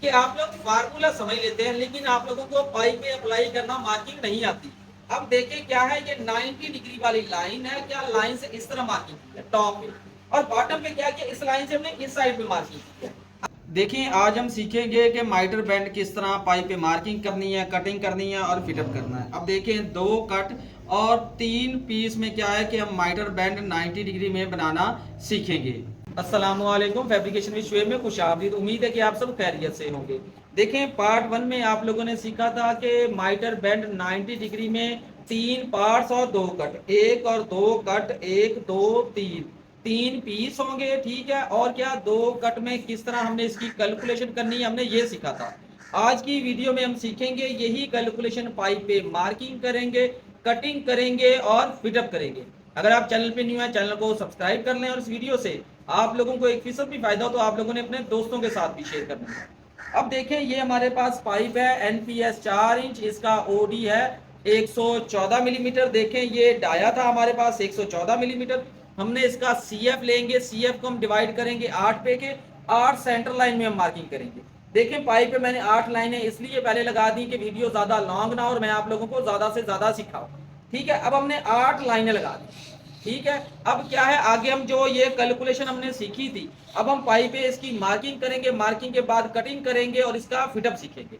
कि आप लोग फार्मूला समझ लेते हैं लेकिन आप लोगों को पाइप में अप्लाई करना मार्किंग नहीं आती। अब देखें क्या है, ये 90 डिग्री वाली लाइन है, क्या लाइन से इस तरह मार्किंग की है टॉप पे, और बॉटम पे क्या किया, इस लाइन से हमने इस साइड पे मार्किंग की है। देखिए आज हम सीखेंगे कि माइटर बैंड किस तरह पाइप पे मार्किंग करनी है, कटिंग करनी है और फिटअप करना है। अब देखें 2 कट और 3 पीस में क्या है कि हम माइटर बैंड 90 डिग्री में बनाना सीखेंगे। अस्सलामुअलैकुम, फैब्रिकेशन विद शुएब में खुशामदीद। उम्मीद है कि आप सब खैरियत से होंगे। देखें पार्ट 1 में आप लोगों ने सीखा था कि माइटर बैंड 90 डिग्री में 3 पार्ट्स और 2 कट, 1 और 2 कट, 1 2 3, 3 पीस होंगे, ठीक है। और क्या 2 कट में किस तरह हमने इसकी कैलकुलेशन करनी है, हमने ये सीखा था। आज की वीडियो में हम सीखेंगे यही कैलकुलेशन, पाइप पे मार्किंग करेंगे, कटिंग करेंगे और फिटअप करेंगे। अगर आप चैनल पे न्यू है, चैनल को सब्सक्राइब कर लें और इस वीडियो से आप लोगों को 1% भी फायदा हो तो आप लोगों ने अपने दोस्तों के साथ भी शेयर करना है। अब देखें ये हमारे पास पाइप है एनपीएस 4 इंच, इसका ओडी है 114 मिलीमीटर। देखें ये डाया था हमारे पास 114 मिलीमीटर। हमने इसका सीएफ लेंगे, सीएफ को हम डिवाइड करेंगे 8 पे के, 8 सेंटर लाइन में हम मार्किंग करेंगे। देखें पाइप पे मैंने 8 लाइनें इसलिए पहले लगा दी कि वीडियो ज्यादा लॉन्ग ना और मैं आप लोगों को ज्यादा से ज्यादा सिखाऊं, ठीक है। अब हमने 8 लाइनें लगा दी, ठीक है। अब क्या है, आगे हम जो ये कैलकुलेशन हमने सीखी थी, अब हम पाइप पे इसकी मार्किंग करेंगे, मार्किंग के बाद कटिंग करेंगे और इसका फिटअप सीखेंगे।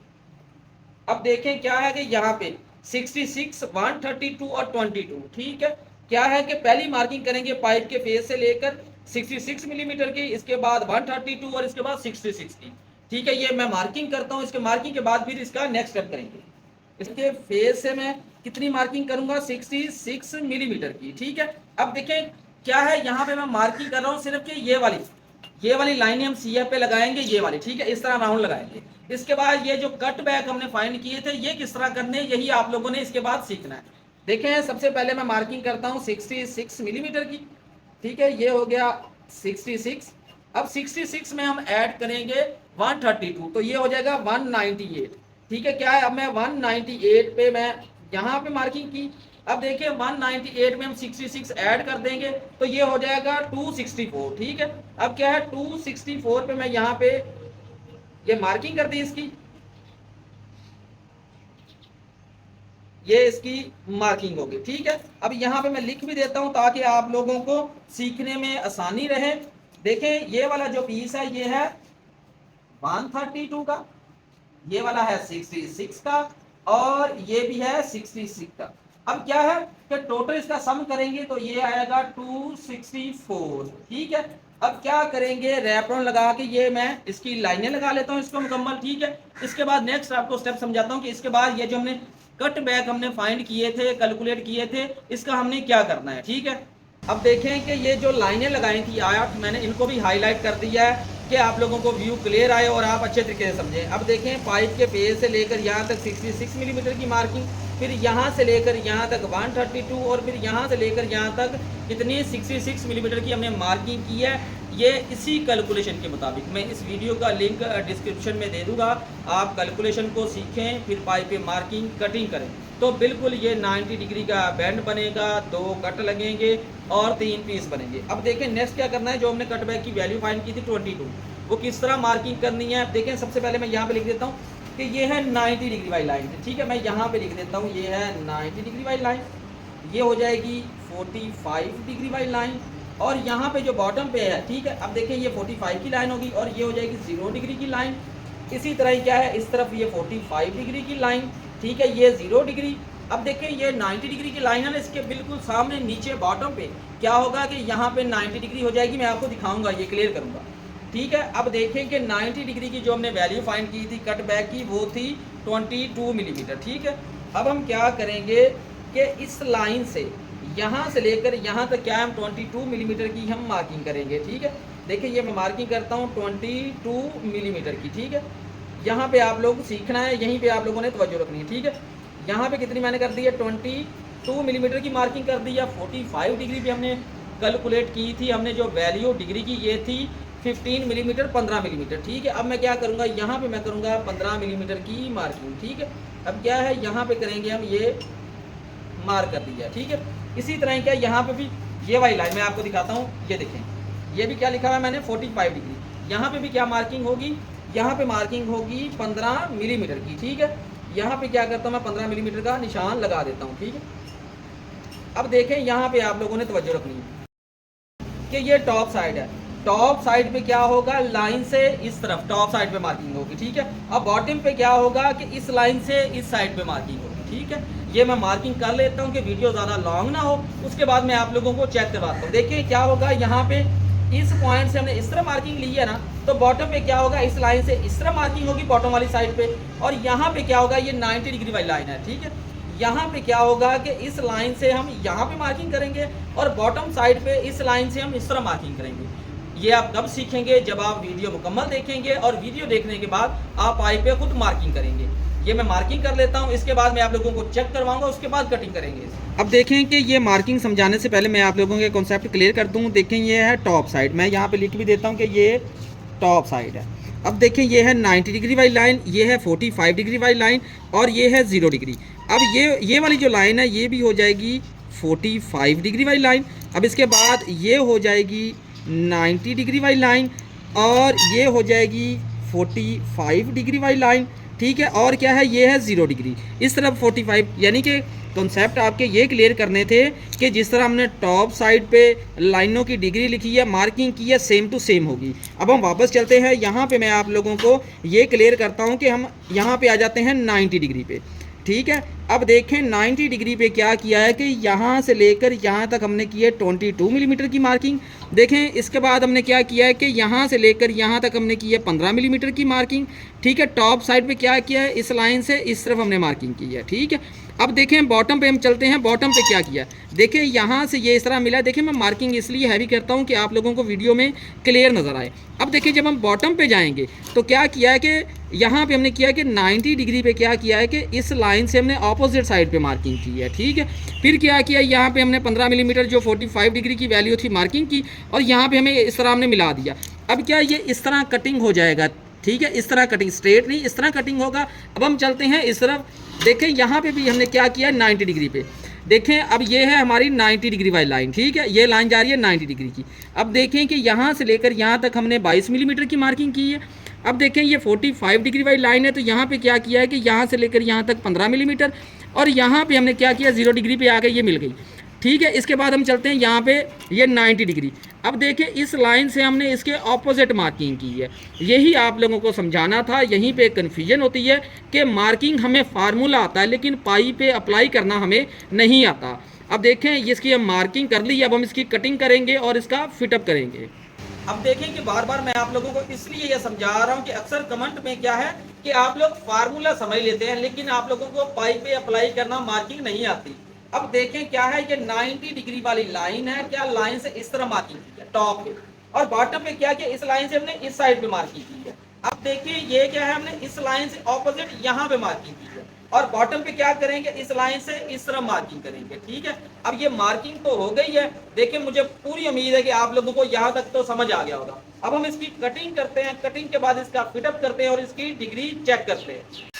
अब देखें क्या है कि यहाँ पे 66, 132 और 22, ठीक है। क्या है कि पहली मार्किंग करेंगे पाइप के फेस से लेकर 66 मिलीमीटर की, इसके बाद 132 और इसके बाद 66 की, ठीक है। ये मैं मार्किंग करता हूँ, इसके मार्किंग के बाद फिर इसका नेक्स्ट स्टेप करेंगे। इसके फेस से मैं कितनी मार्किंग करूंगा, 66 मिलीमीटर की, ठीक है। अब देखें क्या है, यहाँ पे मैं मार्किंग कर रहा हूँ सिर्फ कि ये वाली लाइनें हम सीएफ पे लगाएंगे, ये वाली, ठीक है, इस तरह राउंड लगाएंगे। इसके बाद ये जो कट बैक हमने फाइंड किए थे ये किस तरह करने, यही आप लोगों ने इसके बाद सीखना है। देखें सबसे पहले मैं मार्किंग करता हूँ 66 मिलीमीटर की, ठीक है। ये हो गया 66। अब 66 में हम ऐड करेंगे 132, तो ये हो जाएगा 198, ठीक है। क्या है, अब मैं 198 पे मैं यहाँ पे मार्किंग की। अब देखिए 198 में हम 66 ऐड कर देंगे तो ये हो जाएगा 264, ठीक है। अब क्या है 264 पे मैं यहाँ पे ये मार्किंग कर दी इसकी, ये इसकी मार्किंग होगी, ठीक है। अब यहाँ पे मैं लिख भी देता हूँ ताकि आप लोगों को सीखने में आसानी रहे। देखें ये वाला जो पीस है ये है 132 का, ये वाला है 66 का और ये भी है 66 का। अब क्या है कि टोटल इसका सम करेंगे तो ये आएगा 264, ठीक है। अब क्या करेंगे, रैपरॉन लगा के ये मैं इसकी लाइनें लगा लेता हूँ इसको मुकम्मल, ठीक है। इसके बाद नेक्स्ट आपको स्टेप समझाता हूँ कि इसके बाद ये जो हमने कट बैक हमने फाइंड किए थे, कैलकुलेट किए थे, इसका हमने क्या करना है, ठीक है। अब देखें कि ये जो लाइनें लगाई थी 8, मैंने इनको भी हाईलाइट कर दिया है कि आप लोगों को व्यू क्लियर आए और आप अच्छे तरीके से समझें। अब देखें पाइप के पेज से लेकर यहाँ तक 66 मिलीमीटर की मार्किंग, फिर यहाँ से लेकर यहाँ तक 132 और फिर यहाँ से लेकर यहाँ तक कितनी 66 मिलीमीटर की हमने मार्किंग की है। ये इसी कैलकुलेशन के मुताबिक, मैं इस वीडियो का लिंक डिस्क्रिप्शन में दे दूंगा, आप कैलकुलेशन को सीखें, फिर पाइप पे मार्किंग कटिंग करें तो बिल्कुल ये 90 डिग्री का बैंड बनेगा, 2 कट लगेंगे और 3 पीस बनेंगे। अब देखें नेक्स्ट क्या करना है, जो हमने कट बैक की वैल्यू फाइंड की थी 22, वो किस तरह मार्किंग करनी है। देखें सबसे पहले मैं यहाँ पे लिख देता हूँ कि ये है 90 डिग्री वाली लाइन, ठीक है। मैं यहाँ पे लिख देता हूँ ये है 90 डिग्री वाली लाइन, ये हो जाएगी 45 डिग्री वाली लाइन और यहाँ पे जो बॉटम पे है, ठीक है। अब देखें ये 45 की लाइन होगी और ये हो जाएगी 0 डिग्री की लाइन। इसी तरह ही क्या है, इस तरफ ये 45 डिग्री की लाइन, ठीक है, ये 0 डिग्री। अब देखें ये 90 डिग्री की लाइन है ना, इसके बिल्कुल सामने नीचे बॉटम पे क्या होगा कि यहाँ पे 90 डिग्री हो जाएगी, मैं आपको दिखाऊंगा, ये क्लियर करूंगा, ठीक है। अब देखें कि 90 डिग्री की जो हमने वैल्यू फाइंड की थी कट बैक की, वो थी 22 मिलीमीटर, ठीक है। अब हम क्या करेंगे कि इस लाइन से यहाँ से लेकर यहाँ तक क्या हम 22 मिलीमीटर की हम मार्किंग करेंगे, ठीक है। देखिए ये मैं मार्किंग करता हूँ 22 मिलीमीटर की, ठीक है। यहाँ पे आप लोग सीखना है, यहीं पे आप लोगों ने तवज्जो रखनी है, ठीक है। यहाँ पे कितनी मैंने कर दी है, 22 मिलीमीटर की मार्किंग कर दी है। 45 डिग्री पे हमने कैलकुलेट की थी, हमने जो वैल्यू डिग्री की ये थी 15 मिलीमीटर, 15 मिलीमीटर, ठीक है। अब मैं क्या करूँगा, यहाँ पे मैं करूँगा 15 मिलीमीटर की मार्किंग, ठीक है। अब क्या है यहाँ पे करेंगे हम ये मार्क कर दिया, ठीक है। इसी तरह क्या यहाँ पे भी ये वाली लाइन मैं आपको दिखाता हूँ, ये देखें ये भी क्या लिखा हुआ है मैंने 45 डिग्री, यहाँ पे भी क्या मार्किंग होगी, यहाँ पे मार्किंग होगी 15 मिलीमीटर की, ठीक है। यहाँ पे क्या करता हूँ मैं 15 मिलीमीटर का निशान लगा देता हूँ, ठीक है। अब देखें यहाँ पे आप लोगों ने तवज्जो रखनी है कि ये टॉप साइड है। टॉप साइड पे क्या होगा, लाइन से इस तरफ टॉप साइड पे मार्किंग होगी, ठीक है। अब बॉटम पे क्या होगा कि इस लाइन से इस साइड पे मार्किंग होगी, ठीक है। ये मैं मार्किंग कर लेता हूँ कि वीडियो ज़्यादा लॉन्ग ना हो, उसके बाद मैं आप लोगों को चेक करवाता हूँ। देखिए क्या होगा, यहाँ पे इस पॉइंट से हमने इस तरह मार्किंग ली है ना, तो बॉटम पे क्या होगा, इस लाइन से इस तरह मार्किंग होगी बॉटम वाली साइड पे, और यहाँ पे क्या होगा, ये 90 डिग्री वाली लाइन है, ठीक है। यहाँ पे क्या होगा कि इस लाइन से हम यहाँ पे मार्किंग करेंगे और बॉटम साइड पे इस लाइन से हम इस तरह मार्किंग करेंगे। ये आप कब सीखेंगे, जब आप वीडियो मुकम्मल देखेंगे और वीडियो देखने के बाद आप आई पे खुद मार्किंग करेंगे। ये मैं मार्किंग कर लेता हूँ, इसके बाद मैं आप लोगों को चेक करवाऊंगा, उसके बाद कटिंग करेंगे। अब देखें कि ये मार्किंग समझाने से पहले मैं आप लोगों के कॉन्सेप्ट क्लियर कर दूँ। देखें ये है टॉप साइड, मैं यहाँ पे लिख भी देता हूँ कि ये टॉप साइड है। अब देखें ये है 90 डिग्री वाली लाइन, ये है 45 डिग्री वाली लाइन और ये है 0 डिग्री। अब ये वाली जो लाइन है ये भी हो जाएगी 45 डिग्री वाली लाइन। अब इसके बाद ये हो जाएगी 90 डिग्री वाली लाइन और ये हो जाएगी 45 डिग्री वाली लाइन, ठीक है। और क्या है, ये है 0 डिग्री, इस तरफ 45। यानी कि कॉन्सेप्ट आपके ये क्लियर करने थे कि जिस तरह हमने टॉप साइड पे लाइनों की डिग्री लिखी है, मार्किंग की है, सेम टू सेम होगी। अब हम वापस चलते हैं, यहाँ पे मैं आप लोगों को ये क्लियर करता हूँ कि हम यहाँ पे आ जाते हैं 90 डिग्री पे, ठीक है। अब देखें 90 डिग्री पे क्या किया है कि यहाँ से लेकर यहाँ तक हमने की है 22 मिलीमीटर की मार्किंग। देखें इसके बाद हमने क्या किया है कि यहाँ से लेकर यहाँ तक हमने की है 15 मिलीमीटर की मार्किंग, ठीक है। टॉप साइड पे क्या किया है, इस लाइन से इस तरफ हमने मार्किंग की है, ठीक है। अब देखें बॉटम पे हम चलते हैं, बॉटम पे क्या किया, देखें यहाँ से ये इस तरह मिला है। देखिए मैं मार्किंग इसलिए हैवी करता हूँ कि आप लोगों को वीडियो में क्लियर नज़र आए। अब देखिए जब हम बॉटम पे जाएंगे तो क्या किया है कि यहाँ पे हमने किया है कि 90 डिग्री पे क्या किया है कि इस लाइन से हमने ऑपोजिट साइड पे मार्किंग की है, ठीक है। फिर क्या किया, यहाँ पे हमने 15 मिलीमीटर जो 45 डिग्री की वैल्यू थी मार्किंग की, और यहाँ पे हमें इस तरह हमने मिला दिया। अब क्या ये इस तरह कटिंग हो जाएगा, ठीक है। इस तरह कटिंग, स्ट्रेट नहीं, इस तरह कटिंग होगा। अब हम चलते हैं इस तरफ, देखें यहाँ पे भी हमने क्या किया 90 डिग्री पे। देखें अब ये है हमारी 90 डिग्री वाली लाइन, ठीक है। ये लाइन जा रही है 90 डिग्री की। अब देखें कि यहाँ से लेकर यहाँ तक हमने 22 मिलीमीटर की मार्किंग की है। अब देखें ये 45 डिग्री वाली लाइन है, तो यहाँ पे क्या किया है कि यहाँ से लेकर यहाँ तक 15 मिलीमीटर, और यहाँ पे हमने क्या किया 0 डिग्री पे आकर ये मिल गई, ठीक है। इसके बाद हम चलते हैं यहाँ पे, ये 90 डिग्री। अब देखिए इस लाइन से हमने इसके ऑपोजिट मार्किंग की है। यही आप लोगों को समझाना था, यहीं पे कन्फ्यूजन होती है कि मार्किंग हमें फार्मूला आता है लेकिन पाई पे अप्लाई करना हमें नहीं आता। अब देखें इसकी हम मार्किंग कर ली, अब हम इसकी कटिंग करेंगे और इसका फिटअप करेंगे। अब देखें कि बार बार मैं आप लोगों को इसलिए ये समझा रहा हूँ कि अक्सर कमेंट में क्या है कि आप लोग फार्मूला समझ लेते हैं लेकिन आप लोगों को पाई पे अप्लाई करना, मार्किंग नहीं आती। अब देखें क्या है, ये 90 डिग्री वाली लाइन है, क्या लाइन से इस तरह मार्किंग की है टॉप पे, और बॉटम पे क्या किया, इस लाइन से हमने इस साइड पे मार्किंग की है। अब देखिए ये क्या है, हमने इस लाइन से ऑपोजिट यहाँ पे मार्किंग की है, और बॉटम पे क्या करेंगे, इस लाइन से इस तरह मार्किंग करेंगे, ठीक है। अब ये मार्किंग तो हो गई है। देखिए मुझे पूरी उम्मीद है कि आप लोगों को यहाँ तक तो समझ आ गया होगा। अब हम इसकी कटिंग करते हैं, कटिंग के बाद इसका फिटअप करते हैं और इसकी डिग्री चेक करते हैं।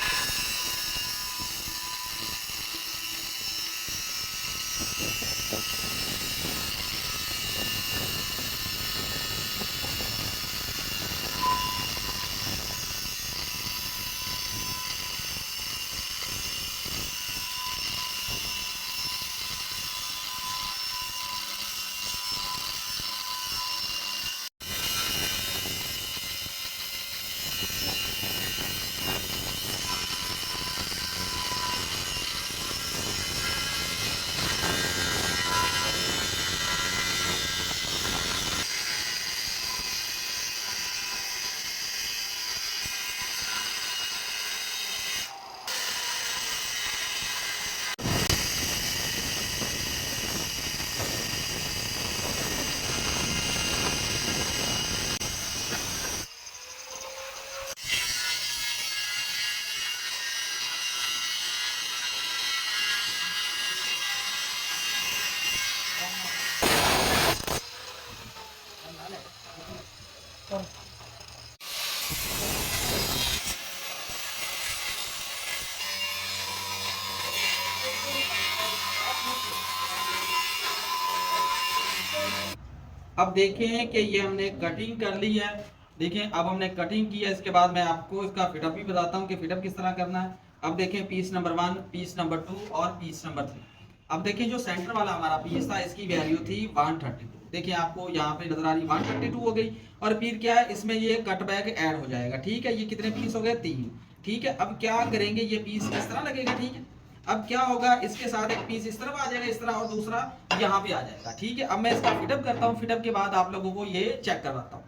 अब देखें कि ये हमने कटिंग कर ली है, देखिए अब हमने कटिंग की है, इसके बाद मैं आपको इसका फिटअप भी बताता हूँ कि फिटअप किस तरह करना है। अब देखें पीस नंबर 1, पीस नंबर 2 और पीस नंबर 3। अब देखिए जो सेंटर वाला हमारा पीस था इसकी वैल्यू थी 132। देखिए आपको यहाँ पे नजर आ रही 132 हो गई। और फिर क्या है, इसमें ये कट बैक ऐड हो जाएगा। ठीक है, ये कितने पीस हो गए, 3। ठीक है, अब क्या करेंगे, ये पीस इस तरह लगेगा। ठीक है, अब क्या होगा, इसके साथ एक पीस इस तरफ आ जाएगा, इस तरह, और दूसरा यहाँ पे आ जाएगा। ठीक है, अब मैं इसका फिटअप करता हूँ, फिटअप के बाद आप लोगों को ये चेक करवाता हूँ।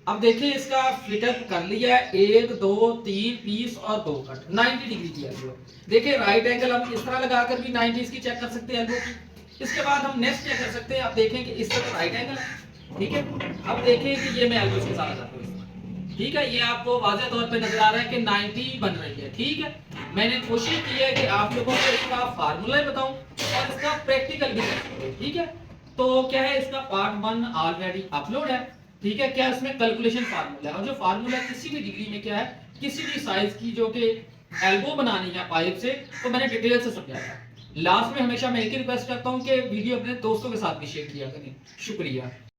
अब देखिए इसका फिटअप कर लिया है, 1 2 3 पीस और 2 कट 90 डिग्री की एल्बो। देखिए राइट एंगल हम इस तरह लगाकर भी 90 की चेक कर सकते हैं एल्बो की। इसके बाद हम नेक्स्ट क्या कर सकते हैं, आप देखें कि इस तरह राइट एंगल है। ठीक है, अब देखें कि ये मैं एल्बो के साथ लगाता हूँ। ठीक है, ये आपको वाज़ेह तौर पे नजर आ रहा है कि 90 बन रही है। ठीक है, मैंने कोशिश की है कि आप लोगों को इसका फार्मूला बताऊं और इसका प्रैक्टिकल भी बताऊं। ठीक है, तो क्या है, इसका पार्ट 1 ऑलरेडी अपलोड है। ठीक है, क्या इसमें कैलकुलेशन फार्मूला है, और जो फार्मूला किसी भी डिग्री में क्या है, किसी भी साइज की जो कि एल्बो बनानी है पाइप से, तो मैंने डिटेल से समझाया। लास्ट में हमेशा मैं एक ही रिक्वेस्ट करता हूं कि वीडियो अपने दोस्तों के साथ भी शेयर किया करें। शुक्रिया।